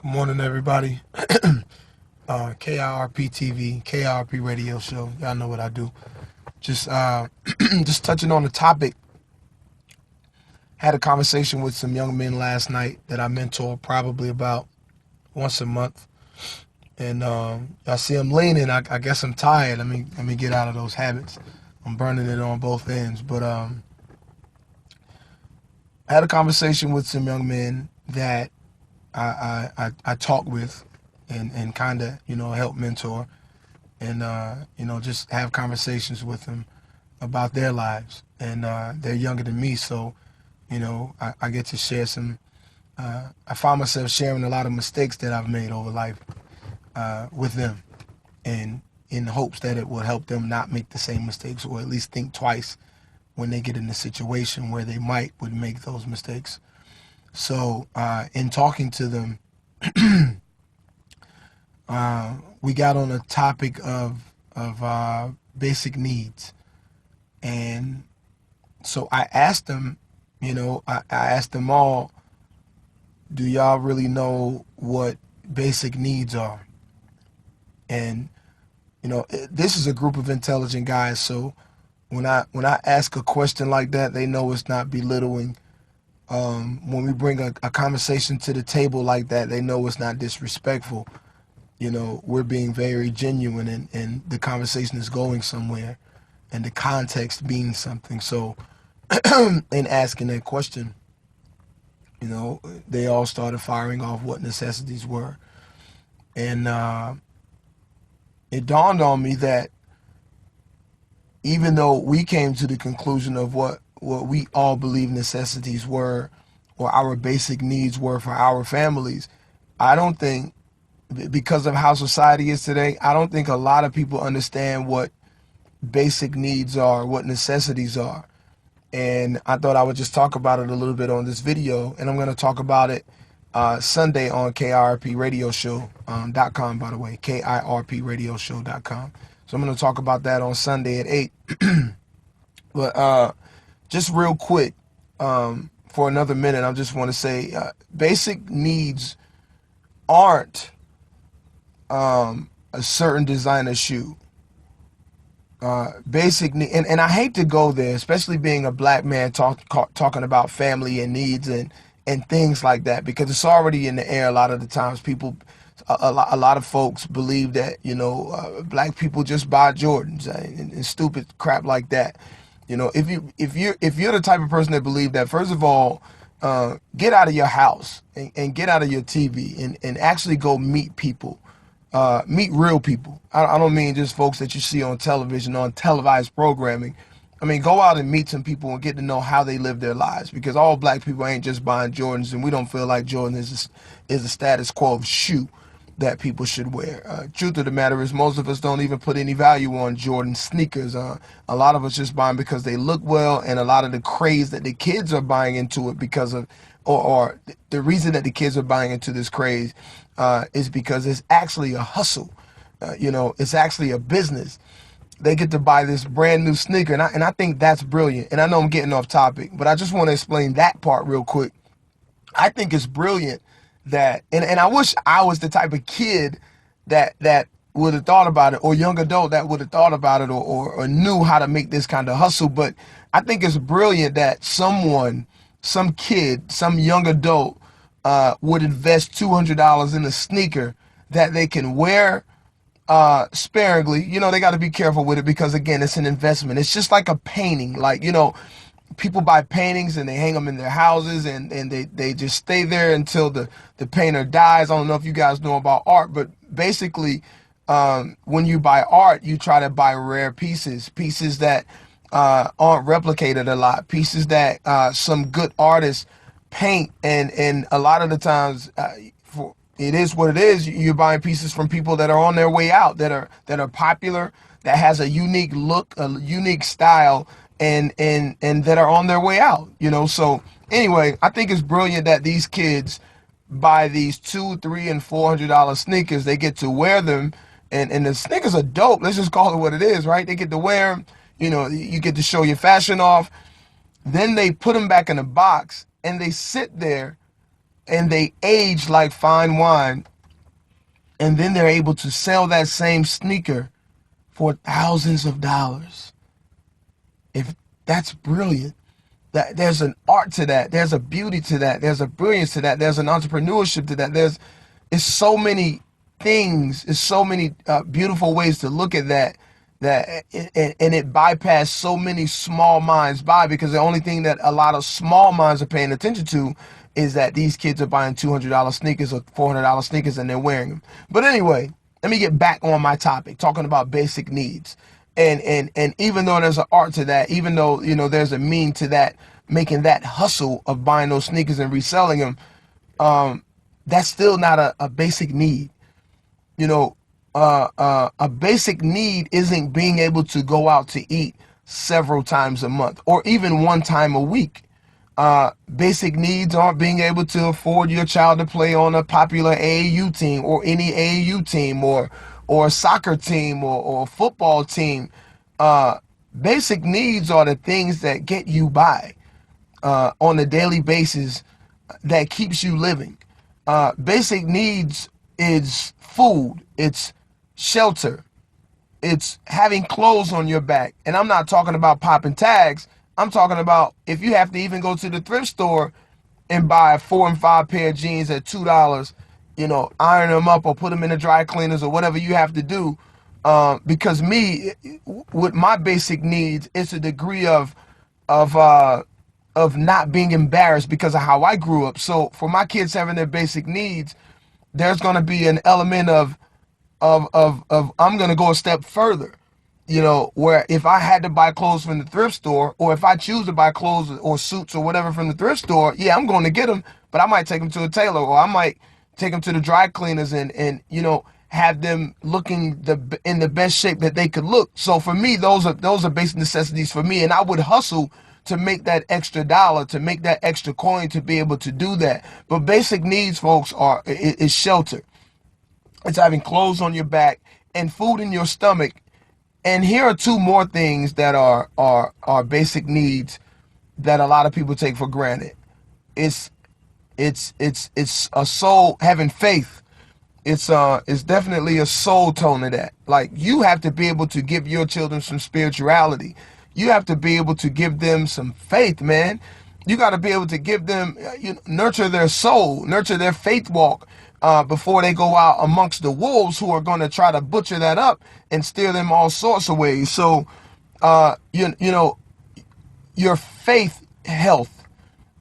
Morning, everybody. KIRPTV, KIRP radio show. Y'all know what I do. Just, just touching on the topic. Had a conversation with some young men last night that I mentor probably about once a month, and I see them leaning. I guess I'm tired. Let me get out of those habits. I'm burning it on both ends. But I had a conversation with some young men that I talk with and kind of, help mentor and, just have conversations with them about their lives. And they're younger than me, so, I get to share some, I find myself sharing a lot of mistakes that I've made over life with them, and in hopes that it will help them not make the same mistakes, or at least think twice when they get in a situation where they would make those mistakes. So in talking to them, we got on a topic of basic needs. And so I asked them, I asked them all, do y'all really know what basic needs are? And, this is a group of intelligent guys. So when I ask a question like that, they know it's not belittling. When we bring a conversation to the table like that, they know it's not disrespectful. We're being very genuine, and the conversation is going somewhere, and the context means something. So in asking that question, they all started firing off what necessities were. And it dawned on me that even though we came to the conclusion of what we all believe necessities were, or our basic needs were for our families, I don't think, because of how society is today, I don't think a lot of people understand what basic needs are, what necessities are. And I thought I would just talk about it a little bit on this video, and I'm going to talk about it Sunday on KIRPRadioshow.com, by the way, KIRPRadioshow.com. So I'm going to talk about that on Sunday at 8. But just real quick, for another minute, I just want to say basic needs aren't a certain designer shoe. Basic need, and I hate to go there, especially being a black man talking about family and needs and things like that, because it's already in the air. A lot of the times people, a lot of folks believe that, black people just buy Jordans and stupid crap like that. If you're the type of person that believe that, first of all, get out of your house and get out of your TV and actually go meet people. Meet real people. I don't mean just folks that you see on television, on televised programming. I mean, go out and meet some people and get to know how they live their lives, because all black people ain't just buying Jordans, and we don't feel like Jordan is a status quo of shoe that people should wear. Truth of the matter is, most of us don't even put any value on Jordan sneakers. A lot of us just buying because they look well, and a lot of the craze that the kids are buying into it because of, or the reason that the kids are buying into this craze is because it's actually a hustle. It's actually a business. They get to buy this brand new sneaker, and I think that's brilliant. And I know I'm getting off topic, but I just want to explain that part real quick. I think it's brilliant that, and I wish I was the type of kid that would have thought about it, or young adult that would have thought about it, or knew how to make this kind of hustle. But I think it's brilliant that some kid, some young adult would invest $200 in a sneaker that they can wear sparingly. They got to be careful with it, because again, it's an investment. It's just like a painting. Like, people buy paintings and they hang them in their houses, and they just stay there until the painter dies. I don't know if you guys know about art, but basically when you buy art, you try to buy rare pieces that aren't replicated a lot, pieces that some good artists paint, and a lot of the times it is what it is. You're buying pieces from people that are on their way out, that are popular, that has a unique look, a unique style, and that are on their way out. So anyway, I think it's brilliant that these kids buy these $200, $300, and $400 sneakers. They get to wear them, and the sneakers are dope. Let's just call it what it is, right? They get to wear them. You get to show your fashion off. Then they put them back in a box, and they sit there and they age like fine wine, and then they're able to sell that same sneaker for thousands of dollars. If that's brilliant. That there's an art to that, there's a beauty to that, there's a brilliance to that, there's an entrepreneurship to that. It's so many things, it's so many beautiful ways to look at that, and it bypassed so many small minds by, because the only thing that a lot of small minds are paying attention to is that these kids are buying $200 sneakers or $400 sneakers and they're wearing them. But anyway, let me get back on my topic, talking about basic needs. And even though there's an art to that, even though, you know, there's a mean to that, making that hustle of buying those sneakers and reselling them, that's still not a basic need. You know, a basic need isn't being able to go out to eat several times a month or even one time a week. Basic needs aren't being able to afford your child to play on a popular AAU team or any AAU team or a soccer team or a football team. Basic needs are the things that get you by on a daily basis, that keeps you living. Basic needs is food, it's shelter, it's having clothes on your back. And I'm not talking about popping tags. I'm talking about if you have to even go to the thrift store and buy 4 and 5 pair of jeans at $2, you know, iron them up or put them in the dry cleaners or whatever you have to do. Because me, with my basic needs, it's a degree of not being embarrassed because of how I grew up. So for my kids having their basic needs, there's going to be an element of I'm going to go a step further. You know, where if I had to buy clothes from the thrift store, or if I choose to buy clothes or suits or whatever from the thrift store, yeah, I'm going to get them, but I might take them to a tailor, or I might take them to the dry cleaners and you know, have them looking in the best shape that they could look. So for me, those are basic necessities for me, and I would hustle to make that extra dollar, to make that extra coin, to be able to do that. But basic needs, folks, is shelter. It's having clothes on your back and food in your stomach. And here are two more things that are basic needs that a lot of people take for granted. It's a soul, having faith. It's definitely a soul tone to that. Like, you have to be able to give your children some spirituality. You have to be able to give them some faith, man. You got to be able to give them, nurture their soul, nurture their faith walk, before they go out amongst the wolves who are going to try to butcher that up and steer them all sorts of ways. So, you know, your faith health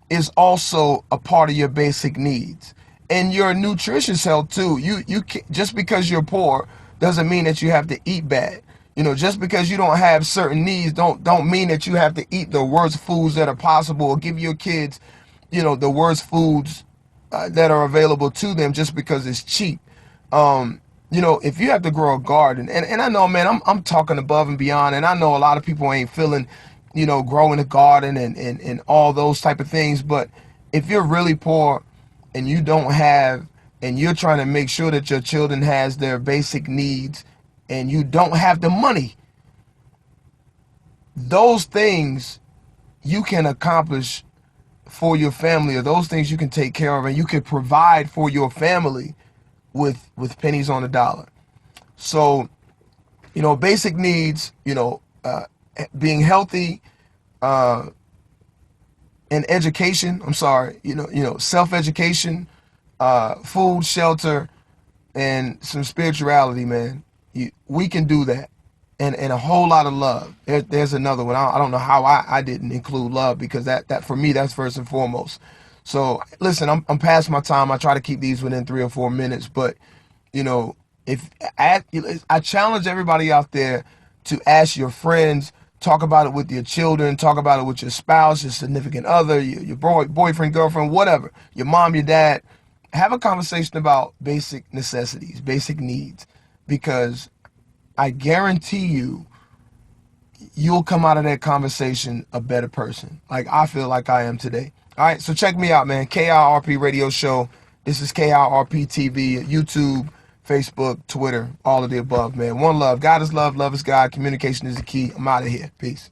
is also a part of your basic needs, and your nutritious health too. You can't, just because you're poor doesn't mean that you have to eat bad. You know, just because you don't have certain needs don't mean that you have to eat the worst foods that are possible, or give your kids, you know, the worst foods that are available to them just because it's cheap. You know, if you have to grow a garden, and I know, man, I'm talking above and beyond, and I know a lot of people ain't feeling, you know, growing a garden and all those type of things. But if you're really poor and you don't have, and you're trying to make sure that your children has their basic needs, and you don't have the money, those things you can accomplish for your family, or those things you can take care of, and you can provide for your family with pennies on the dollar. So, you know, basic needs, you know, being healthy, and education. I'm sorry, you know, self-education, food, shelter, and some spirituality, man. We can do that, and a whole lot of love. There's another one. I don't know how I didn't include love, because that for me, that's first and foremost. So listen, I'm past my time. I try to keep these within 3 or 4 minutes, but you know, if I challenge everybody out there to ask your friends, talk about it with your children, talk about it with your spouse, your significant other, your boyfriend, girlfriend, whatever, your mom, your dad. Have a conversation about basic necessities, basic needs, because I guarantee you'll come out of that conversation a better person. Like I feel like I am today. All right, so check me out, man. KIRP Radio Show. This is KIRP TV, YouTube, Facebook, Twitter, all of the above, man. One love. God is love. Love is God. Communication is the key. I'm out of here. Peace.